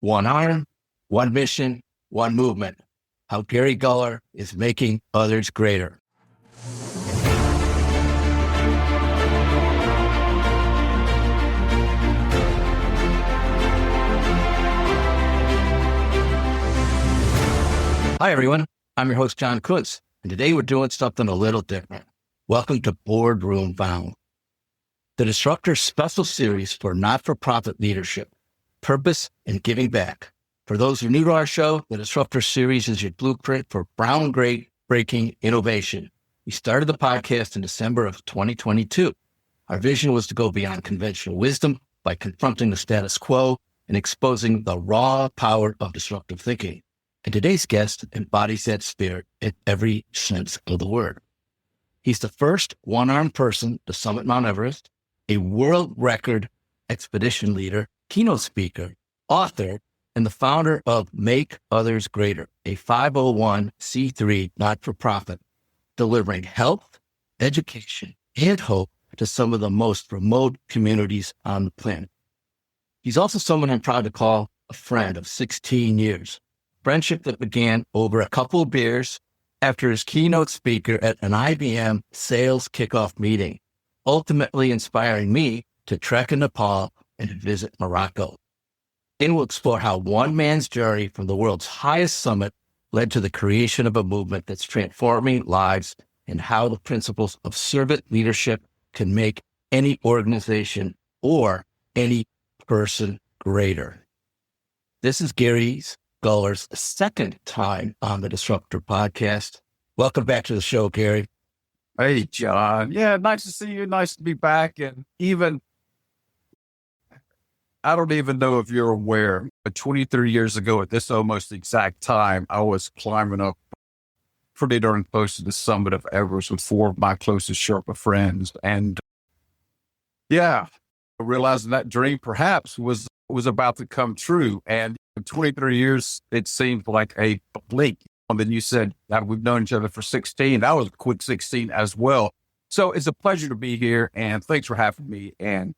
One arm, one mission, one movement. How Gary Guller is making others greater. Hi, everyone. I'm your host, John Kuntz, and today we're doing something a little different. Welcome to Boardroom Bound, the Disruptor special series for not-for-profit leadership, purpose, and giving back. For those who are new to our show, the Disruptor series is your blueprint for groundbreaking innovation. We started the podcast in December of 2022. Our vision was to go beyond conventional wisdom by confronting the status quo and exposing the raw power of disruptive thinking. And today's guest embodies that spirit in every sense of the word. He's the first one-armed person to summit Mount Everest, a world record expedition leader, keynote speaker, author, and the founder of Make Others Greater, a 501c3 not-for-profit, delivering health, education, and hope to some of the most remote communities on the planet. He's also someone I'm proud to call a friend of 16 years, friendship that began over a couple of beers after his keynote speaker at an IBM sales kickoff meeting, ultimately inspiring me to trek in Nepal and visit Morocco. And we'll explore how one man's journey from the world's highest summit led to the creation of a movement that's transforming lives, and how the principles of servant leadership can make any organization or any person greater. This is Gary Guller's second time on the Disruptor podcast. Welcome back to the show, Gary. Hey, John. Yeah, nice to see you. Nice to be back. And even, I don't even know if you're aware, but 23 years ago at this almost exact time, I was climbing up pretty darn close to the summit of Everest with four of my closest Sherpa friends. And yeah, realizing that dream perhaps was about to come true. And in 23 years, it seemed like a blink. And then you said that we've known each other for 16. That was a quick 16 as well. So it's a pleasure to be here, and thanks for having me. And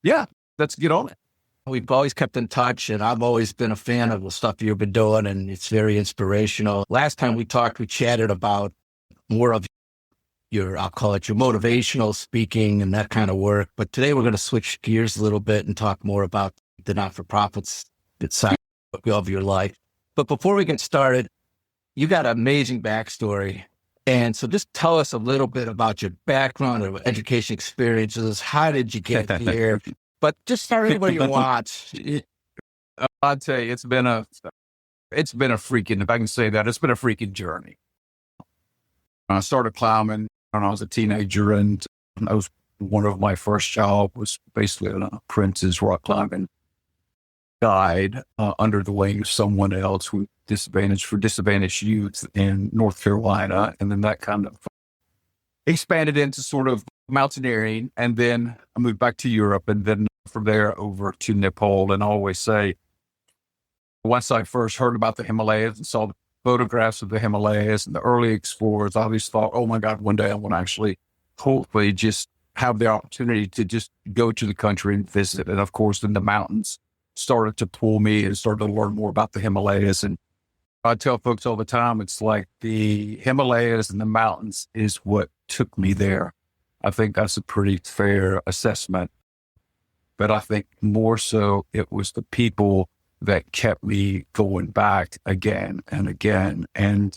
yeah, let's get on it. We've always kept in touch, and I've always been a fan of the stuff you've been doing, and it's very inspirational. Last time we talked, we chatted about more of your, I'll call it your motivational speaking and that kind of work. But today we're going to switch gears a little bit and talk more about the not-for-profits side of your life. But before we get started, you got an amazing backstory. And so just tell us a little bit about your background or education experiences. How did you get here? But just start anywhere you want. I'll tell you, it's been a freaking, if I can say that, it's been a freaking journey. I started climbing when I was a teenager, and I was one of my first job was basically an apprentice rock climbing guide under the wing of someone else with disadvantaged youth in North Carolina. And then that kind of expanded into sort of mountaineering. And then I moved back to Europe, and then from there over to Nepal. And I always say, once I first heard about the Himalayas and saw the photographs of the Himalayas and the early explorers, I always thought, oh my God, one day I want to actually hopefully just have the opportunity to just go to the country and visit. And of course, then the mountains started to pull me and started to learn more about the Himalayas. And I tell folks all the time, it's like the Himalayas and the mountains is what took me there. I think that's a pretty fair assessment. But I think more so it was the people that kept me going back again and again. And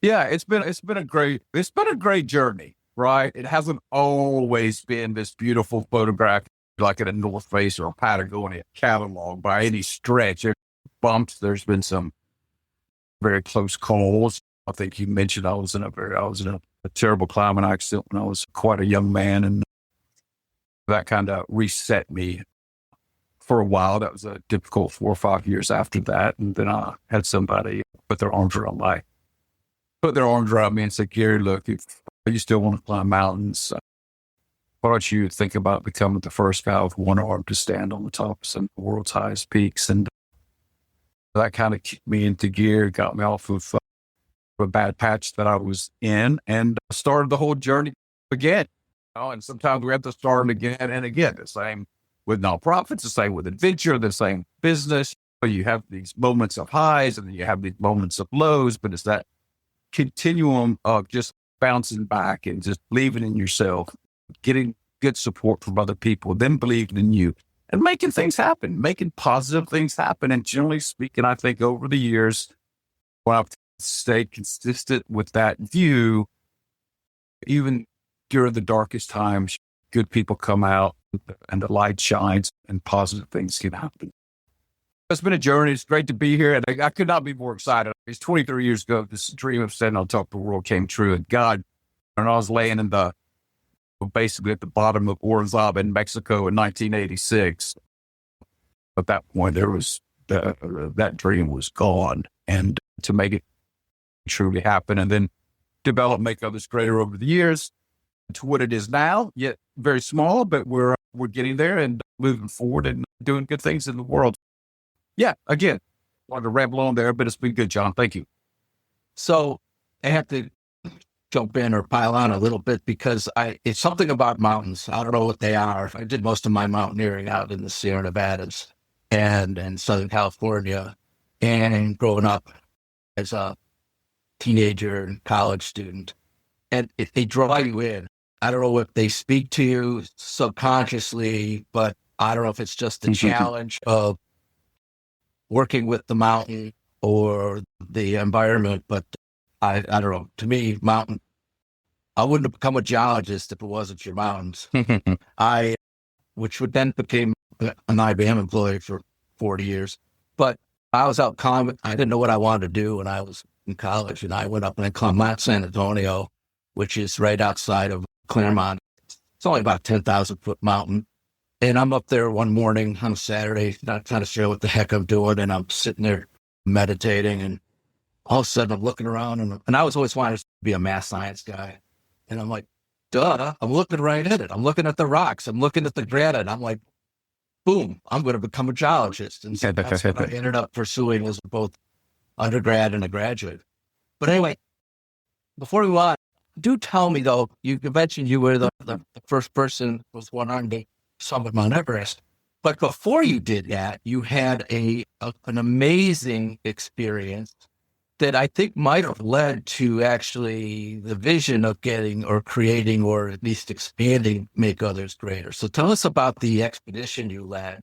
yeah, it's been a great journey, right? It hasn't always been this beautiful photograph like in a North Face or a Patagonia catalog by any stretch. There's bumps. There's been some very close calls. I think you mentioned I was in a terrible climbing accident when I was quite a young man, and that kind of reset me for a while. That was a difficult 4 or 5 years after that. And then I had somebody put their arms around me and say, Gary, look, if you still want to climb mountains, why don't you think about becoming the first guy with one arm to stand on the top of some of the world's highest peaks? And that kind of kicked me into gear, got me off of a bad patch that I was in, and started the whole journey again. And sometimes we have to start again and again. The same with nonprofits, the same with adventure, the same business. you have these moments of highs and then you have these moments of lows, but it's that continuum of just bouncing back and just believing in yourself, getting good support from other people, then believing in you and making things happen, making positive things happen. And generally speaking, I think over the years, when I've stayed consistent with that view, even during the darkest times, good people come out and the light shines and positive things can happen. It's been a journey. It's great to be here. And I could not be more excited. It's 23 years ago, this dream of standing on top of the world came true. And God, and I was laying in basically at the bottom of Orizaba in Mexico in 1986. At that point, there was, that dream was gone. And to make it truly happen and then make others greater over the years to what it is now, yet very small, but we're getting there and moving forward and doing good things in the world. Yeah, again, wanted to ramble on there, but it's been good, John. Thank you. So I have to jump in or pile on a little bit because it's something about mountains. I don't know what they are. I did most of my mountaineering out in the Sierra Nevadas and in Southern California, and growing up as a teenager and college student. And if they draw you in, I don't know if they speak to you subconsciously, but I don't know if it's just the challenge of working with the mountain or the environment, but I don't know. To me, mountain, I wouldn't have become a geologist if it wasn't for mountains. Which would then became an IBM employee for 40 years. But I was out climbing. I didn't know what I wanted to do when I was in college, and I went up and I climbed Mount San Antonio, which is right outside of Claremont. It's only about a 10,000 foot mountain. And I'm up there one morning on a Saturday, not trying to sure what the heck I'm doing. And I'm sitting there meditating, and all of a sudden I'm looking around, and I was always wanting to be a math science guy. And I'm like, duh, I'm looking right at it. I'm looking at the rocks. I'm looking at the granite. I'm like, boom, I'm going to become a geologist. And so that's what I ended up pursuing as both undergrad and a graduate. But anyway, before we move on, do tell me though, you mentioned you were the first person with one arm to summit Mount Everest. But before you did that, you had an amazing experience that I think might have led to actually the vision of getting or creating or at least expanding Make Others Greater. So tell us about the expedition you led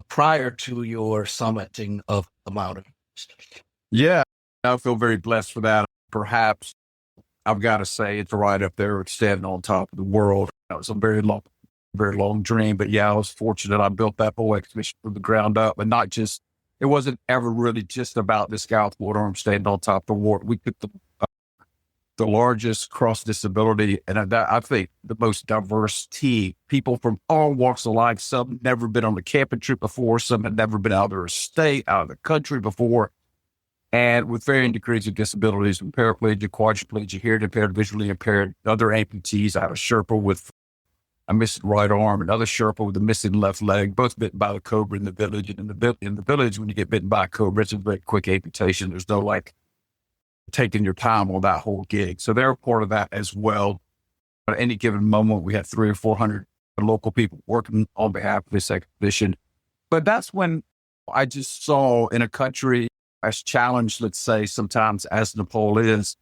prior to your summiting of the mountain. Yeah, I feel very blessed for that. Perhaps I've got to say it's right up there with standing on top of the world. That was a very long dream, but yeah, I was fortunate. I built that whole expedition from the ground up, and not just, it wasn't ever really just about this guy with one arm standing on top of the world. We took the largest cross disability, and I think the most diverse team, people from all walks of life. Some had never been on a camping trip before. Some had never been out of their state, out of the country before. And with varying degrees of disabilities, from paraplegic, quadriplegic, hearing impaired, visually impaired, other amputees. I had a Sherpa with a missing right arm, another Sherpa with a missing left leg, both bitten by the cobra in the village. And in the village, when you get bitten by a cobra, it's a very quick amputation. There's no taking your time on that whole gig. So they're part of that as well. At any given moment, we had 300 or 400 local people working on behalf of this expedition. But that's when I just saw in a country as challenged, let's say, sometimes as Nepal is,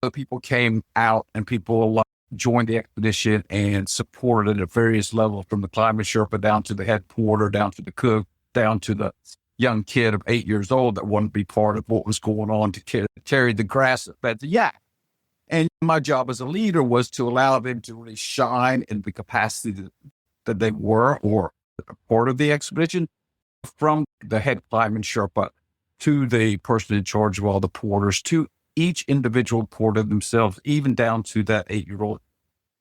the people came out and people joined the expedition and supported at various levels, from the climate Sherpa down to the head porter, down to the cook, down to the young kid of 8 years old that wanted to be part of what was going on to carry the grass that fed the yak. And my job as a leader was to allow them to really shine in the capacity that they were, or a part of the expedition, from the head climbing Sherpa to the person in charge of all the porters, to each individual porter themselves, even down to that 8-year-old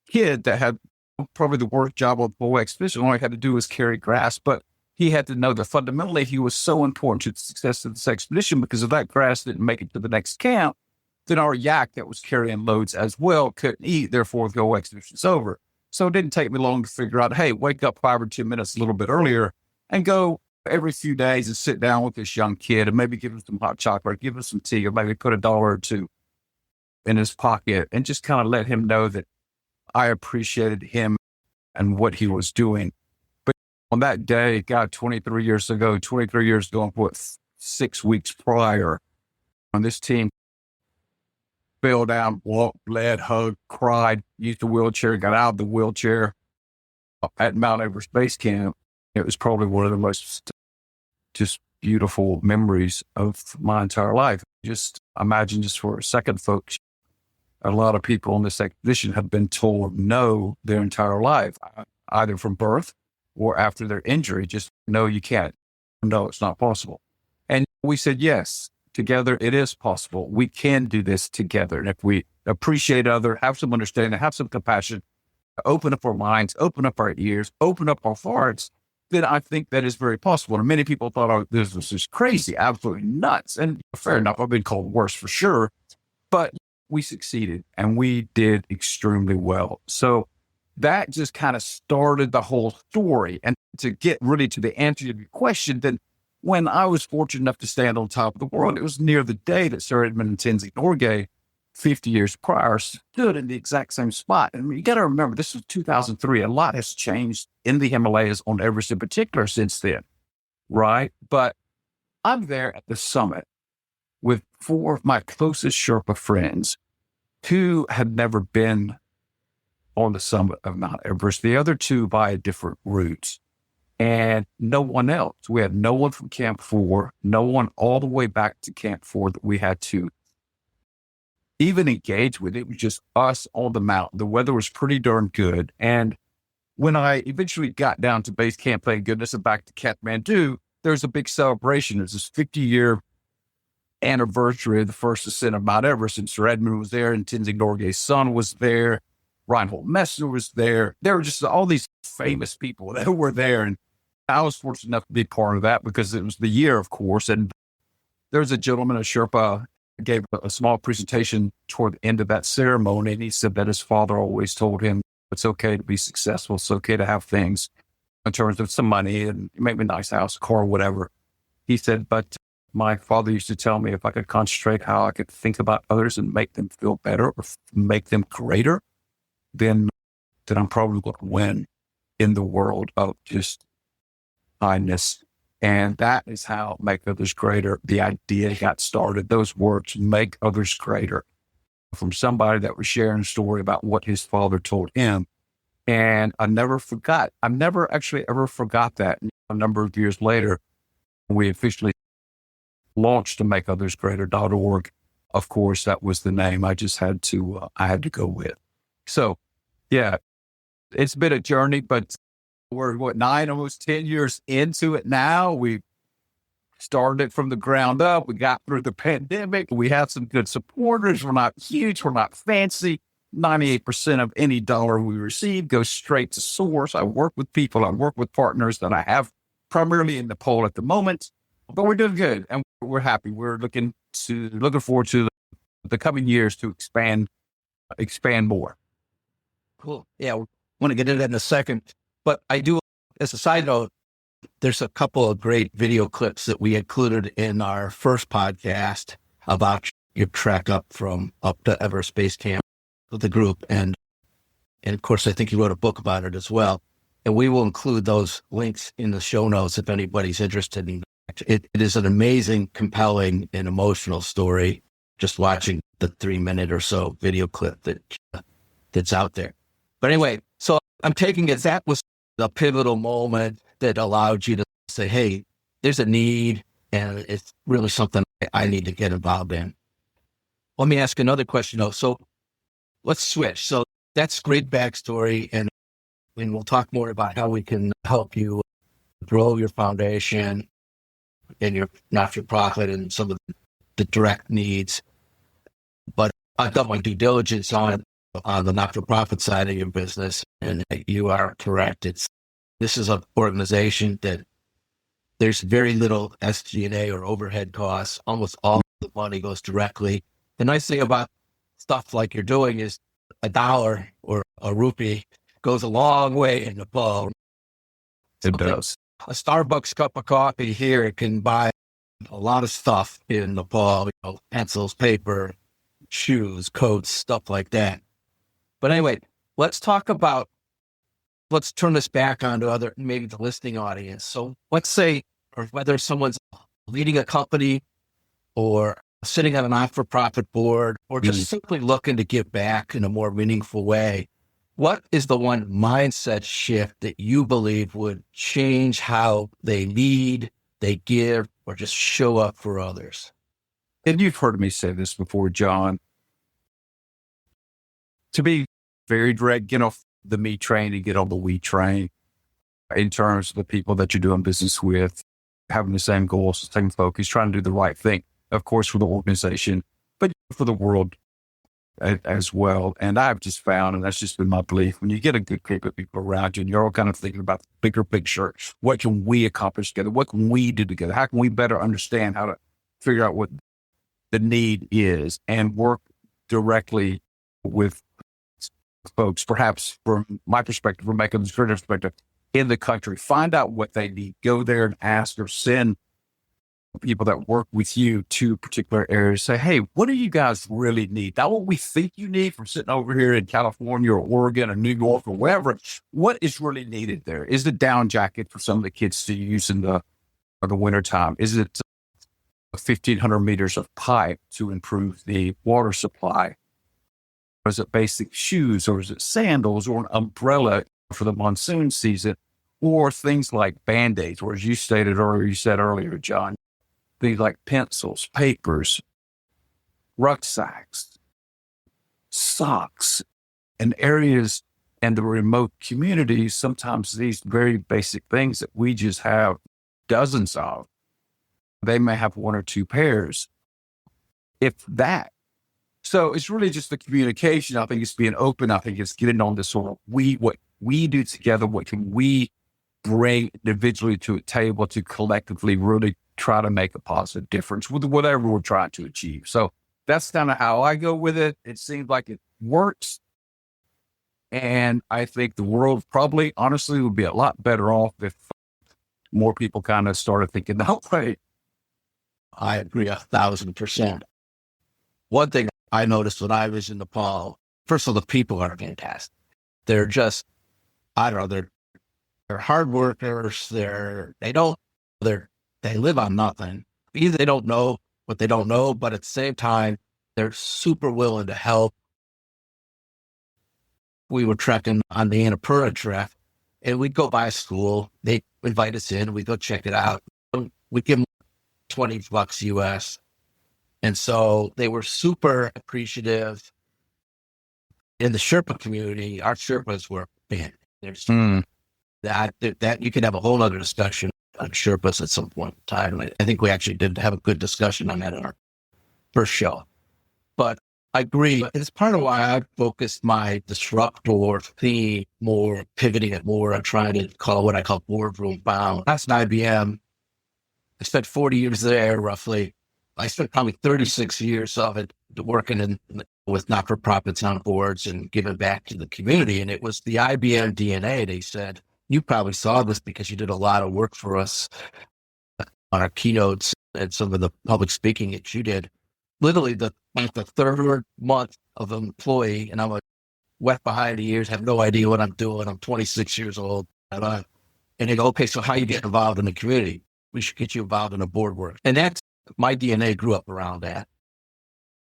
kid that had probably the worst job of the whole expedition. All he had to do was carry grass, but he had to know that fundamentally he was so important to the success of this expedition, because if that grass didn't make it to the next camp, then our yak that was carrying loads as well couldn't eat. Therefore, the whole expedition's over. So it didn't take me long to figure out, hey, wake up 5 or 10 minutes a little bit earlier and go every few days and sit down with this young kid and maybe give him some hot chocolate, give him some tea, or maybe put $1 or $2 in his pocket and just kind of let him know that I appreciated him and what he was doing. But on that day, God, 23 years ago, what, 6 weeks prior, on this team fell down, walked, bled, hugged, cried, used a wheelchair, got out of the wheelchair at Mount Everest Base Camp. It was probably one of the most just beautiful memories of my entire life. Just imagine, just for a second, folks, a lot of people on this expedition have been told no their entire life, either from birth or after their injury. Just no, you can't. No, it's not possible. And we said, yes, together it is possible. We can do this together. And if we appreciate other, have some understanding, have some compassion, open up our minds, open up our ears, open up our hearts, then I think that is very possible. And many people thought, oh, this was just crazy, absolutely nuts. And fair enough, I've been called worse for sure, but we succeeded and we did extremely well. So that just kind of started the whole story. And to get really to the answer to your question, then when I was fortunate enough to stand on top of the world, it was near the day that Sir Edmund and Tenzing Norgay, 50 years prior, stood in the exact same spot. I mean, you got to remember, this was 2003. A lot has changed in the Himalayas, on Everest in particular, since then, right? But I'm there at the summit with 4 of my closest Sherpa friends who had never been on the summit of Mount Everest, the other 2 by different routes, and no one else. We had no one from Camp 4, no one all the way back to Camp 4 that we had to even engage with. It was just us on the mountain. The weather was pretty darn good. And when I eventually got down to base camp, thank goodness, and back to Kathmandu, there was a big celebration. It was this 50-year anniversary of the first ascent of Mount Everest, and Sir Edmund was there, and Tenzing Norgay's son was there, Reinhold Messner was there. There were just all these famous people that were there, and I was fortunate enough to be part of that because it was the year, of course. And there was a gentleman, a Sherpa, gave a small presentation toward the end of that ceremony, and he said that his father always told him it's okay to be successful, it's okay to have things in terms of some money and maybe a nice house, car, whatever. He said, but my father used to tell me if I could concentrate how I could think about others and make them feel better or make them greater, then I'm probably going to win in the world of just kindness. And that is how Make Others Greater, the idea got started. Those words, make others greater, from somebody that was sharing a story about what his father told him. And I never actually ever forgot that. A number of years later, we officially launched to makeothersgreater.org. Of course, that was the name I just had to go with. So yeah, it's been a journey, but we're 9, almost 10 years into it now. We started it from the ground up. We got through the pandemic. We have some good supporters. We're not huge. We're not fancy. 98% of any dollar we receive goes straight to source. I work with people. I work with partners that I have primarily in Nepal at the moment, but we're doing good and we're happy. We're looking forward to the coming years to expand more. Cool. Yeah. We want to get into that in a second. But I do, as a side note, there's a couple of great video clips that we included in our first podcast about your trek up to Everest Base Camp with the group. And of course, I think you wrote a book about it as well. And we will include those links in the show notes if anybody's interested in it. It is an amazing, compelling, and emotional story, just watching the 3-minute or so video clip that's out there. But anyway, so I'm taking it that was the pivotal moment that allowed you to say, hey, there's a need and it's really something I need to get involved in. Let me ask another question though. So let's switch. So that's great backstory. And we'll talk more about how we can help you grow your foundation and your not-for-profit and some of the direct needs. But I've done my due diligence on the not-for-profit side of your business, and you are correct. This is an organization that there's very little SG&A or overhead costs. Almost all the money goes directly. The nice thing about stuff like you're doing is $1 or a rupee goes a long way in Nepal. It does. A Starbucks cup of coffee here can buy a lot of stuff in Nepal, pencils, paper, shoes, coats, stuff like that. But anyway, let's talk about let's turn this back onto maybe the listening audience. So let's say, or whether someone's leading a company or sitting on a not-for-profit board or just simply looking to give back in a more meaningful way, what is the one mindset shift that you believe would change how they lead, they give, or just show up for others? And you've heard me say this before, John. To be very direct, get off the me train and get on the we train in terms of the people that you're doing business with, having the same goals, the same focus, trying to do the right thing, of course, for the organization, but for the world as well. And I've just found, and that's just been my belief, when you get a good group of people around you and you're all kind of thinking about the bigger picture, what can we accomplish together? What can we do together? How can we better understand how to figure out what the need is and work directly with folks, perhaps from my perspective, from Maker's perspective, in the country, find out what they need, go there and ask or send people that work with you to particular areas, say, hey, what do you guys really need? Not what we think you need from sitting over here in California or Oregon or New York or wherever. What is really needed there? Is the down jacket for some of the kids to use in the wintertime? Is it 1,500 meters of pipe to improve the water supply? Or is it basic shoes, or is it sandals, or an umbrella for the monsoon season, or things like Band-Aids, or as you said earlier, John, things like pencils, papers, rucksacks, socks, and areas and the remote communities, sometimes these very basic things that we just have dozens of, they may have one or two pairs, if that. So it's really just the communication. I think it's being open. I think it's getting on this sort of what we do together. What can we bring individually to a table to collectively really try to make a positive difference with whatever we're trying to achieve? So that's kind of how I go with it. It seems like it works. And I think the world probably, honestly, would be a lot better off if more people kind of started thinking that way. I agree 1,000%. One thing I noticed when I was in Nepal, first of all, the people are fantastic. They're just, I don't know, they're hard workers. They live on nothing. Either they don't know what they don't know, but at the same time, they're super willing to help. We were trekking on the Annapurna trek, and we'd go by a school. They invite us in. We go check it out. We give them $20 US. And so they were super appreciative. In the Sherpa community, our Sherpas were, man, there's that you could have a whole other discussion on Sherpas at some point in time. I think we actually did have a good discussion on that in our first show. But I agree. It's part of why I focused my disruptor theme more, pivoting it more. I'm trying to call what I call boardroom bound. That's an IBM. I spent 40 years there, roughly. I spent probably 36 years of it working with not-for-profits on boards and giving back to the community. And it was the IBM DNA. They said, you probably saw this because you did a lot of work for us on our keynotes and some of the public speaking that you did. Literally the third month of an employee, and I'm wet behind the ears, have no idea what I'm doing. I'm 26 years old. And they go, okay, so how you get involved in the community? We should get you involved in the board work. And that's, my DNA grew up around that.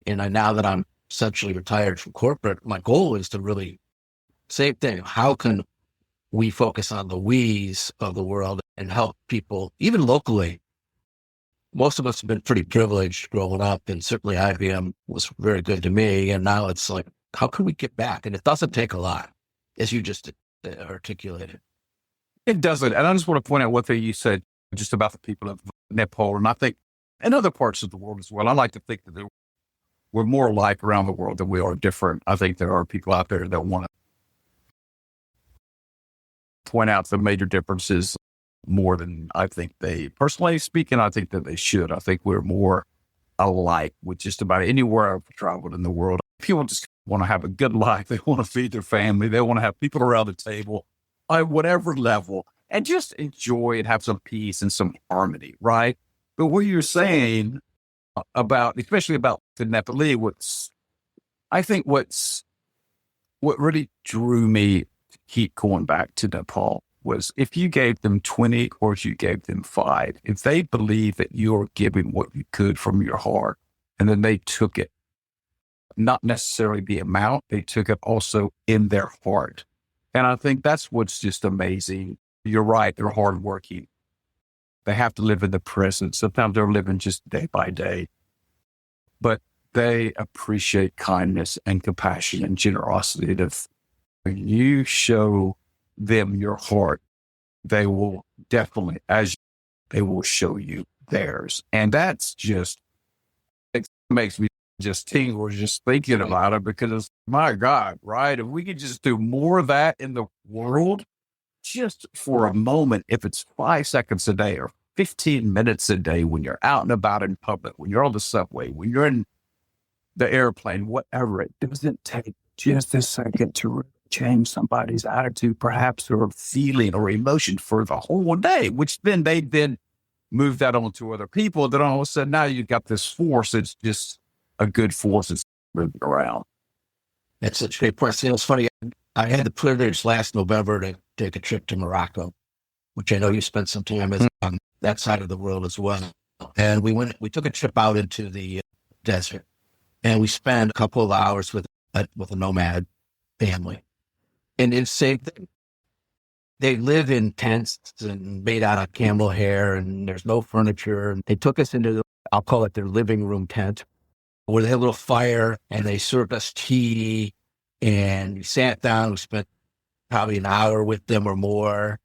And now that I'm essentially retired from corporate, my goal is to really, same thing. How can we focus on the we's of the world and help people, even locally? Most of us have been pretty privileged growing up, and certainly IBM was very good to me. And now it's like, how can we get back? And it doesn't take a lot, as you just articulated. It doesn't. And I just want to point out one thing you said just about the people of Nepal, and I think in other parts of the world as well. I like to think that we're more alike around the world than we are different. I think there are people out there that want to point out the major differences more than I think they, personally speaking, I think that they should. I think we're more alike with just about anywhere I've traveled in the world. People just want to have a good life. They want to feed their family. They want to have people around the table at whatever level and just enjoy and have some peace and some harmony, right? But what you're saying about, especially about the Nepalese, what really drew me keep going back to Nepal was if you gave them 20 or if you gave them 5, if they believe that you're giving what you could from your heart, and then they took it, not necessarily the amount, they took it also in their heart. And I think that's what's just amazing. You're right. They're hardworking. They have to live in the present. Sometimes they're living just day by day, but they appreciate kindness and compassion and generosity. And if you show them your heart, they will definitely, they will show you theirs. And that's just, it makes me just tingle just thinking about it, because my God, right? If we could just do more of that in the world, just for a moment, if it's 5 seconds a day or 15 minutes a day, when you're out and about in public, when you're on the subway, when you're in the airplane, whatever, it doesn't take just a second to change somebody's attitude, perhaps, or feeling or emotion for the whole day, which then they then move that on to other people. Then all of a sudden, now you've got this force. It's just a good force that's moving around. That's such a great point. It's funny. I had the privilege last November to take a trip to Morocco, which I know you spent some time on that side of the world as well. And we took a trip out into the desert, and we spent a couple of hours with a nomad family. And it's the same thing. They live in tents and made out of camel hair, and there's no furniture. And they took us into I'll call it their living room tent, where they had a little fire, and they served us tea, and we sat down. We spent probably an hour with them or more.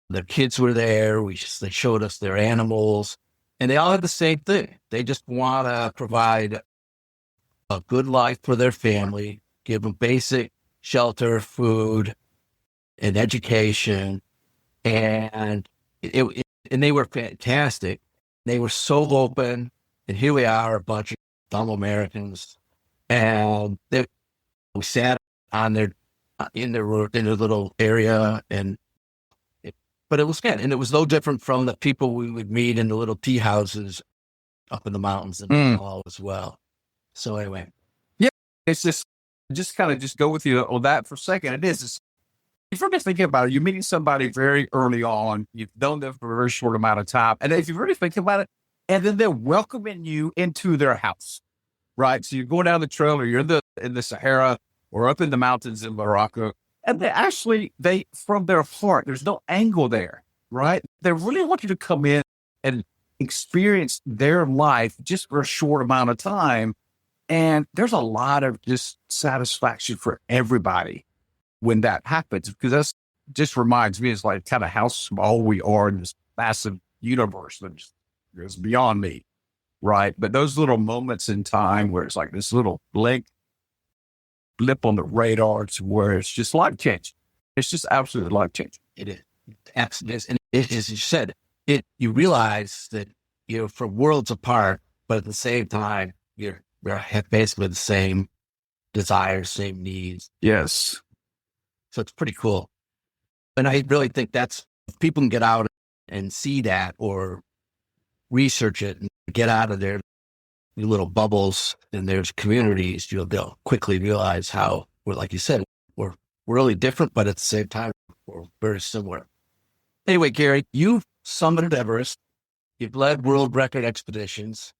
Their kids were there. They showed us their animals, and they all had the same thing. They just want to provide a good life for their family, give them basic shelter, food, and education. And and they were fantastic. They were so open. And here we are, a bunch of dumb Americans, and we sat on their in their little area, but it was good, and it was no different from the people we would meet in the little tea houses up in the mountains in Nepal as well. So anyway, yeah, it's just kind of just go with you on that for a second. It is. If you're just thinking about it, you're meeting somebody very early on. You've known them for a very short amount of time, and if you really think about it, and then they're welcoming you into their house, right? So you're going down the trail, or you're in the Sahara, or up in the mountains in Morocco, and they from their heart, there's no angle there, right? They really want you to come in and experience their life just for a short amount of time, and there's a lot of just satisfaction for everybody when that happens, because that's just reminds me, it's like kind of how small we are in this massive universe that just goes beyond me, right? But those little moments in time where it's like this little blip on the radar, to where it's just life changing. It's just absolutely life changing. it is. It absolutely is. And it is, as you said, you realize that you're from worlds apart, but at the same time, we have basically the same desires, same needs. Yes. So it's pretty cool. And I really think if people can get out and see that, or research it and get out of their little bubbles in their communities, they'll quickly realize how like you said, we're really different, but at the same time, we're very similar. Anyway, Gary, you've summited Everest. You've led world record expeditions.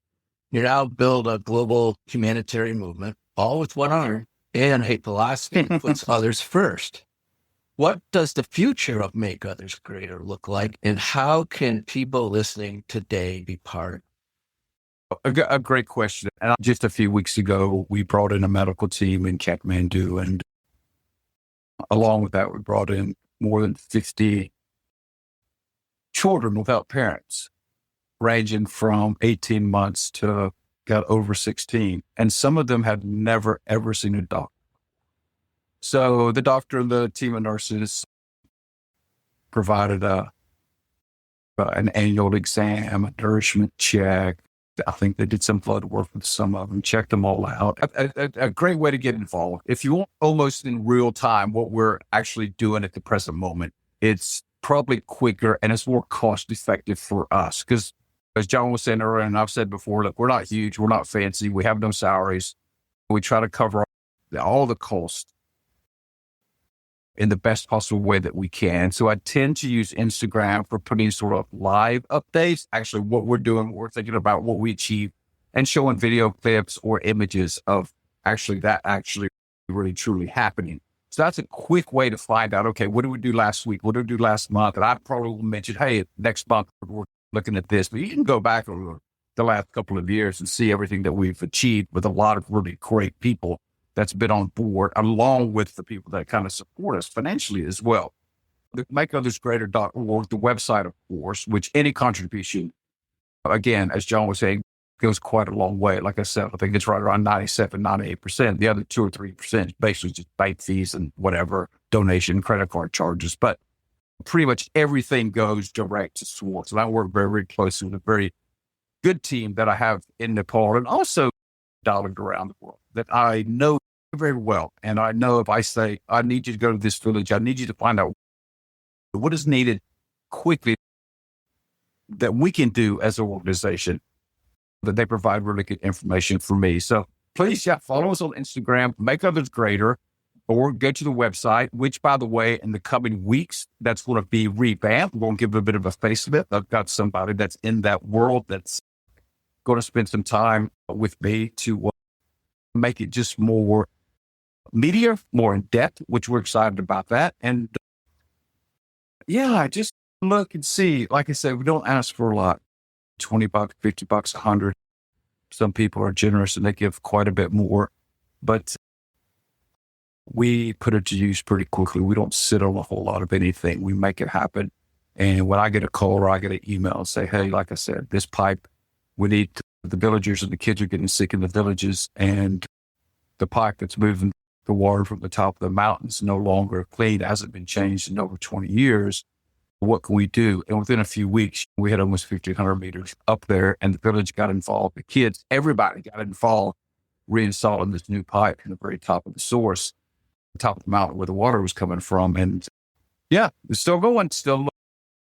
You now build a global humanitarian movement, all with one arm, and a philosophy that puts others first. What does the future of Make Others Greater look like, and how can people listening today be part? A great question. And just a few weeks ago, we brought in a medical team in Kathmandu, and along with that, we brought in more than 50 children without parents, ranging from 18 months to got over 16. And some of them had never, ever seen a doctor. So the doctor and the team of nurses provided an annual exam, a nourishment check. I think they did some blood work with some of them, checked them all out. A great way to get involved. If you want almost in real time what we're actually doing at the present moment, it's probably quicker and it's more cost effective for us. Because as John was saying earlier, and I've said before, look, we're not huge, we're not fancy, we have no salaries. We try to cover all the cost. in the best possible way that we can. So I tend to use Instagram for putting sort of live updates, actually what we're doing, what we're thinking about, what we achieve, and showing video clips or images of that really truly happening. So that's a quick way to find out, okay, what did we do last week? What did we do last month? And I probably will mention, hey, next month we're looking at this, but you can go back over the last couple of years and see everything that we've achieved with a lot of really great people that's been on board, along with the people that kind of support us financially as well. The makeothersgreater.org, the website, of course, which any contribution, again, as John was saying, goes quite a long way. Like I said, I think it's right around 97, 98%. The other 2 or 3% is basically just bank fees and whatever, donation, credit card charges. But pretty much everything goes direct to source. And I work very, very closely with a very good team that I have in Nepal and also dotted around the world that I know very well. And I know if I say, I need you to go to this village, I need you to find out what is needed quickly that we can do as an organization, that they provide really good information for me. So please, follow us on Instagram, Make Others Greater, or go to the website, which, by the way, in the coming weeks, that's going to be revamped. We're going to give it a bit of a facelift. I've got somebody that's in that world that's going to spend some time with me to make it just more media, more in depth, which we're excited about that. And just look and see. Like I said, we don't ask for a lot, $20, $50, $100. Some people are generous and they give quite a bit more, but we put it to use pretty quickly. We don't sit on a whole lot of anything. We make it happen. And when I get a call or I get an email and say, hey, like I said, this pipe, we need the villagers and the kids are getting sick in the villages, and the pipe that's moving the water from the top of the mountains no longer clean, hasn't been changed in over 20 years. What can we do? And within a few weeks, we had almost 1,500 meters up there, and the village got involved. The kids, everybody got involved, reinstalling this new pipe in the very top of the source, the top of the mountain where the water was coming from. And it's still going,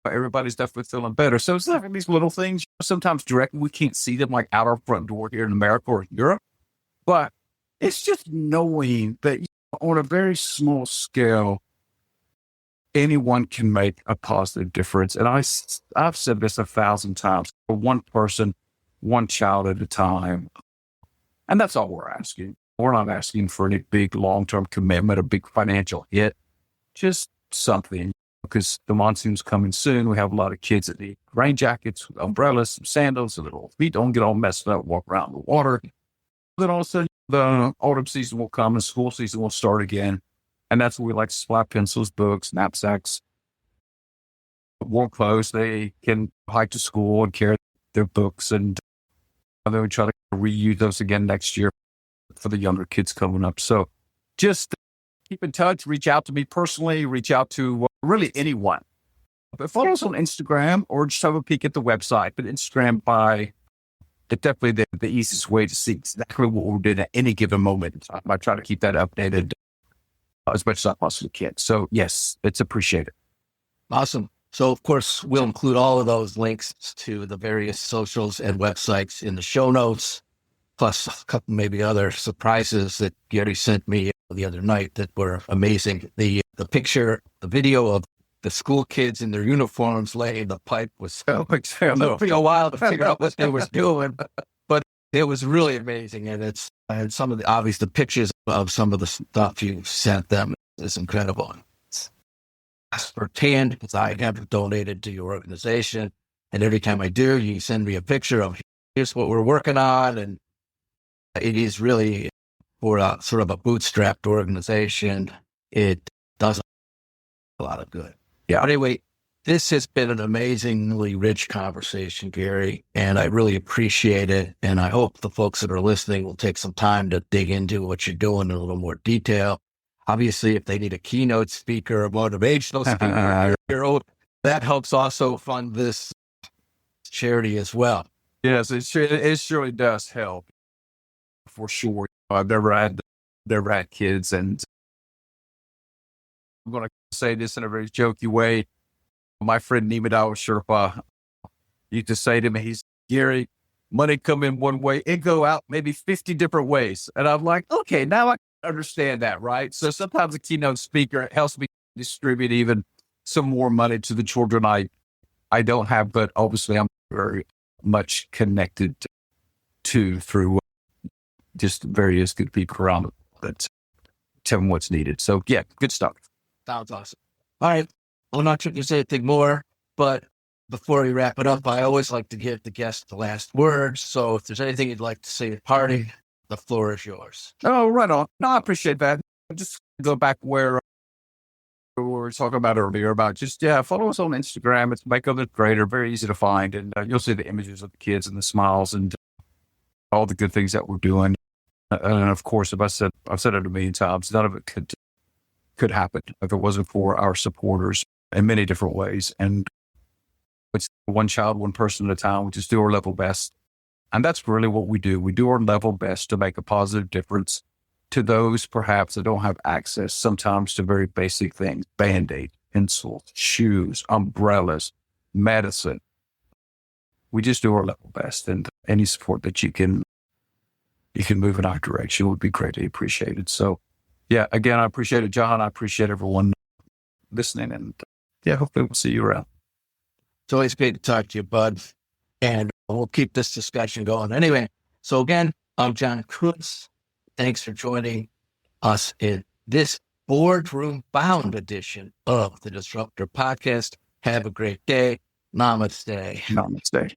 everybody's definitely feeling better. So it's like these little things, sometimes directly, we can't see them like out our front door here in America or Europe, but it's just knowing that on a very small scale, anyone can make a positive difference. And I've said this 1,000 times, for one person, one child at a time. And that's all we're asking. We're not asking for any big long-term commitment, a big financial hit, just something. Because the monsoon's coming soon. We have a lot of kids that need rain jackets, umbrellas, some sandals, so little feet don't get all messed up, walk around in the water. Then all of a sudden, the autumn season will come and school season will start again. And that's where we like to supply pencils, books, knapsacks, warm clothes. They can hike to school and carry their books. And then we try to reuse those again next year for the younger kids coming up. So just keep in touch, reach out to me personally, reach out to really anyone. But follow us on Instagram or just have a peek at the website. But Instagram it's definitely the easiest way to see exactly what we're doing at any given moment. I try to keep that updated as much as I possibly can. So yes, it's appreciated. Awesome. So of course, we'll include all of those links to the various socials and websites in the show notes, plus a couple maybe other surprises that Gary sent me the other night that were amazing. The picture, the video of the school kids in their uniforms laying the pipe was took me a while to figure out what they were doing, but it was really amazing. And I had some of the pictures of some of the stuff you sent them is incredible. It's aspartame because I have donated to your organization. And every time I do, you send me a picture of here's what we're working on. And it is really for a sort of a bootstrapped organization. It does a lot of good. Yeah. But anyway, this has been an amazingly rich conversation, Gary, and I really appreciate it. And I hope the folks that are listening will take some time to dig into what you're doing in a little more detail. Obviously, if they need a keynote speaker, a motivational speaker, that helps also fund this charity as well. Yes, it surely does help for sure. I've never had kids, and I'm going to say this in a very jokey way. My friend Nimadawa Sherpa used to say to me, he's Gary, money come in one way, it go out maybe 50 different ways. And I'm like, okay, now I understand that, right? So sometimes a keynote speaker helps me distribute even some more money to the children I don't have, but obviously I'm very much connected to through just various good people around that tell them what's needed. So yeah, good stuff. Sounds awesome. All right. I'm not sure you say anything more, but before we wrap it up, I always like to give the guest the last words. So if there's anything you'd like to say at party, the floor is yours. Oh, right on. No, I appreciate that. Just go back where we were talking about earlier about just, follow us on Instagram. It's Make Others Greater, very easy to find. And you'll see the images of the kids and the smiles and all the good things that we're doing. And of course, I've said it a million times, none of it could happen if it wasn't for our supporters in many different ways. And it's one child, one person at a time. We just do our level best. And that's really what we do. We do our level best to make a positive difference to those perhaps that don't have access sometimes to very basic things: Band-Aid, pencils, shoes, umbrellas, medicine. We just do our level best, and any support that you can move in our direction would be greatly appreciated. So yeah, again, I appreciate it, John. I appreciate everyone listening, and hopefully we'll see you around. It's always great to talk to you, bud. And we'll keep this discussion going. Anyway, so again, I'm John Kuntz. Thanks for joining us in this boardroom bound edition of the Disruptor podcast. Have a great day. Namaste. Namaste.